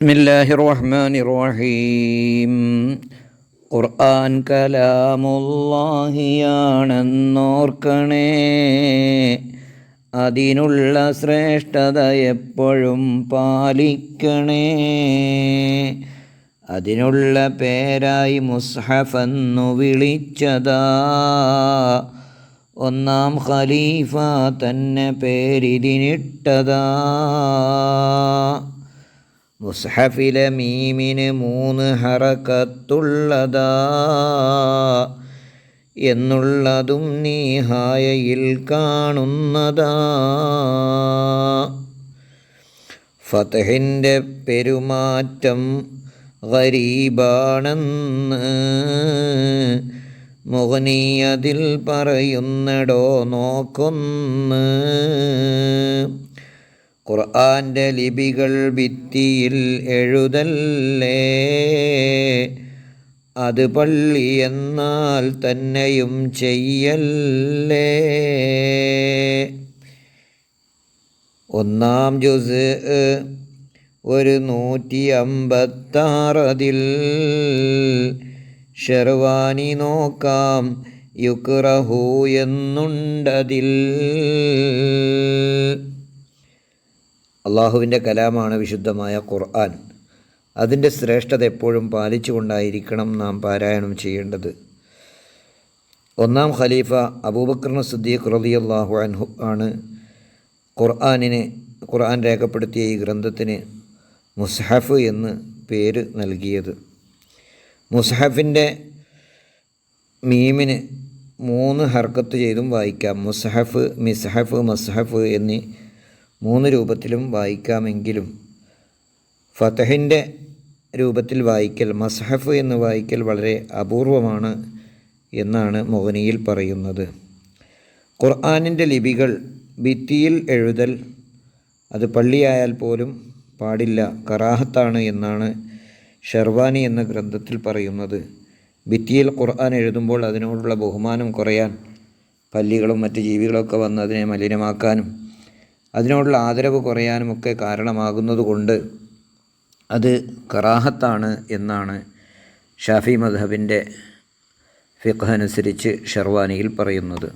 ബിസ്മില്ലാഹിർ റഹ്മാനിർ റഹീം. ഖുർആൻ കലാമുല്ലാഹിയാണെന്നോർക്കണേ, അതിനുള്ള ശ്രേഷ്ഠത എപ്പോഴും പാലിക്കണേ. അതിനുള്ള പേരായി മുസ്ഹഫെന്നു വിളിച്ചതാ, ഒന്നാം ഖലീഫ തന്നെ പേരിതിനിട്ടതാ. മുസ്ഹഫിലെ മീമിന് 3 ഹറക്കത്തുള്ളതാ എന്നുള്ളതും നീഹായയിൽ കാണുന്നതാ. ഫത്ഹിൻ്റെ പെരുമാറ്റം ഗരീബാണെന്ന് മുഗ്നി അതിൽ പറയുന്നടോ നോക്കൊന്ന്. ഖുർആൻ്റെ ലിപികൾ ഭിത്തിയിൽ എഴുതല്ലേ, അത് പള്ളി എന്നാൽ തന്നെയും ചെയ്യല്ലേ. ഒന്നാം ജുസ് 156 ഷെർവാനി നോക്കാം, യുക്റഹു എന്നുണ്ടതിൽ. അള്ളാഹുവിൻ്റെ കലാമാണ് വിശുദ്ധമായ ഖുർആൻ. അതിൻ്റെ ശ്രേഷ്ഠത എപ്പോഴും പാലിച്ചുകൊണ്ടായിരിക്കണം നാം പാരായണം ചെയ്യേണ്ടത്. ഒന്നാം ഖലീഫ അബൂബക്കർ സിദ്ദീഖ് റളിയല്ലാഹു അൻഹു ആണ് ഖുർആൻ രേഖപ്പെടുത്തിയ ഈ ഗ്രന്ഥത്തിന് മുസ്ഹഫ് എന്ന് പേര് നൽകിയത്. മുസ്ഹഫിൻ്റെ മീമിന് 3 ഹർക്കത്ത് ചെയ്തും വായിക്കാം. മുസ്ഹഫ്, മിസ്ഹഫ്, മസ്ഹഫ് എന്നീ 3 രൂപത്തിലും വായിക്കാമെങ്കിലും ഫതഹിൻ്റെ രൂപത്തിൽ വായിക്കൽ, മസ്ഹഫ് എന്ന് വായിക്കൽ വളരെ അപൂർവമാണ് എന്നാണ് മുഗ്നിയിൽ പറയുന്നത്. ഖുർആനിൻ്റെ ലിപികൾ ഭിത്തിയിൽ എഴുതൽ അത് പള്ളിയായാൽ പോലും പാടില്ല, കറാഹത്താണ് എന്നാണ് ഷെർവാനി എന്ന ഗ്രന്ഥത്തിൽ പറയുന്നത്. ഭിത്തിയിൽ ഖുർആൻ എഴുതുമ്പോൾ അതിനോടുള്ള ബഹുമാനം കുറയാൻ പല്ലികളും മറ്റ് ജീവികളൊക്കെ വന്ന് അതിനെ മലിനമാക്കാനും അതിനോടുള്ള ആദരവ് കുറയാനുമൊക്കെ കാരണമാകുന്നതുകൊണ്ട് അത് കറാഹത്താണ് എന്നാണ് ഷാഫി മദ്ഹബിൻ്റെ ഫിഖ് അനുസരിച്ച് ഷെർവാനിയിൽ പറയുന്നത്.